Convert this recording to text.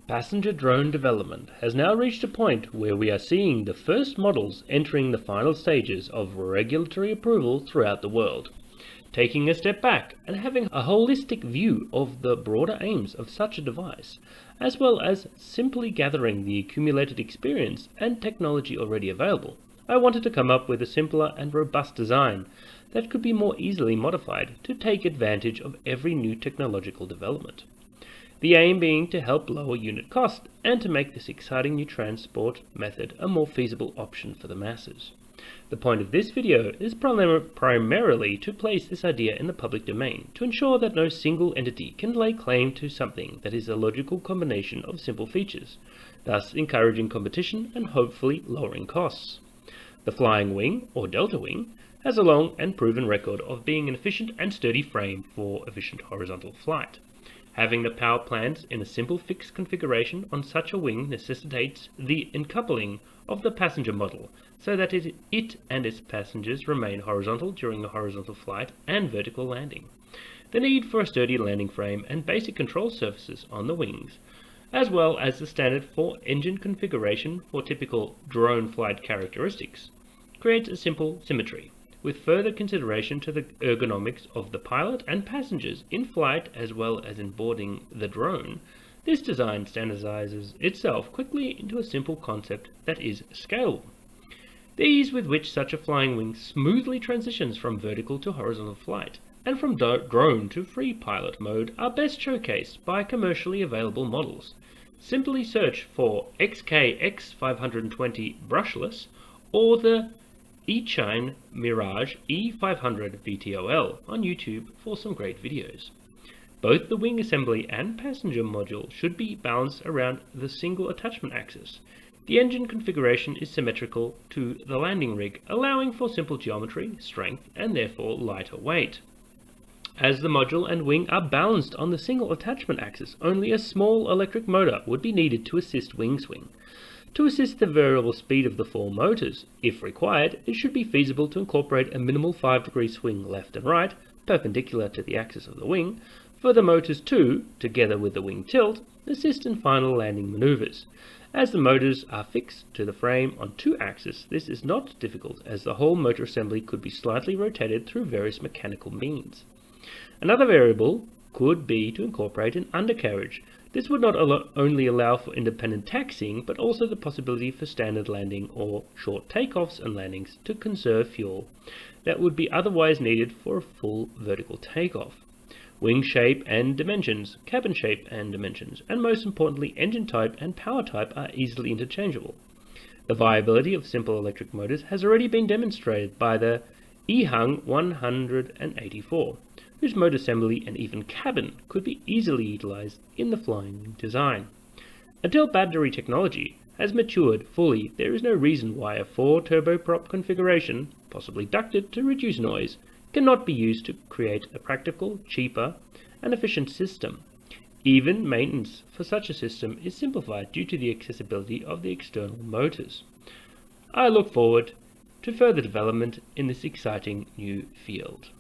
Passenger drone development has now reached a point where we are seeing the first models entering the final stages of regulatory approval throughout the world. Taking a step back and having a holistic view of the broader aims of such a device, as well as simply gathering the accumulated experience and technology already available, I wanted to come up with a simpler and robust design that could be more easily modified to take advantage of every new technological development. The aim being to help lower unit cost and to make this exciting new transport method a more feasible option for the masses. The point of this video is primarily to place this idea in the public domain to ensure that no single entity can lay claim to something that is a logical combination of simple features, thus encouraging competition and hopefully lowering costs. The flying wing, or delta wing, has a long and proven record of being an efficient and sturdy frame for efficient horizontal flight. Having the power plants in a simple fixed configuration on such a wing necessitates the encoupling of the passenger model so that it and its passengers remain horizontal during the horizontal flight and vertical landing. The need for a sturdy landing frame and basic control surfaces on the wings, as well as the standard for engine configuration for typical drone flight characteristics, creates a simple symmetry. With further consideration to the ergonomics of the pilot and passengers in flight as well as in boarding the drone, this design standardizes itself quickly into a simple concept that is scalable. The ease with which such a flying wing smoothly transitions from vertical to horizontal flight and from drone to free pilot mode are best showcased by commercially available models. Simply search for XKX520 brushless or the eChine Mirage E500 VTOL on YouTube for some great videos. Both the wing assembly and passenger module should be balanced around the single attachment axis. The engine configuration is symmetrical to the landing rig, allowing for simple geometry, strength, and therefore lighter weight. As the module and wing are balanced on the single attachment axis, only a small electric motor would be needed to assist wing swing. To assist the variable speed of the four motors, if required, it should be feasible to incorporate a minimal 5-degree swing left and right, perpendicular to the axis of the wing, for the motors to, together with the wing tilt, assist in final landing maneuvers. As the motors are fixed to the frame on two axes, this is not difficult as the whole motor assembly could be slightly rotated through various mechanical means. Another variable could be to incorporate an undercarriage. This would not only allow for independent taxiing, but also the possibility for standard landing or short takeoffs and landings to conserve fuel that would be otherwise needed for a full vertical takeoff. Wing shape and dimensions, cabin shape and dimensions, and most importantly engine type and power type are easily interchangeable. The viability of simple electric motors has already been demonstrated by the EHung 184. Whose motor assembly and even cabin could be easily utilized in the flying design. Until battery technology has matured fully, there is no reason why a 4 turboprop configuration, possibly ducted to reduce noise, cannot be used to create a practical, cheaper, and efficient system. Even maintenance for such a system is simplified due to the accessibility of the external motors. I look forward to further development in this exciting new field.